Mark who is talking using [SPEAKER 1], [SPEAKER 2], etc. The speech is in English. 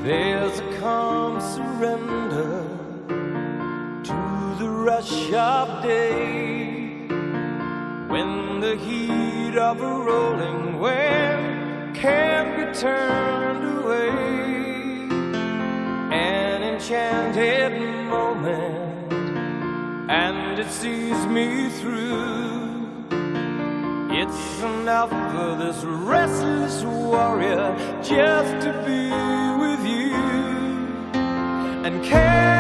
[SPEAKER 1] There's a calm surrender to the rush of day, when the heat of a rolling wave can't be turned away. An enchanted moment, and it sees me through. It's enough for this restless warrior just to be with you and care.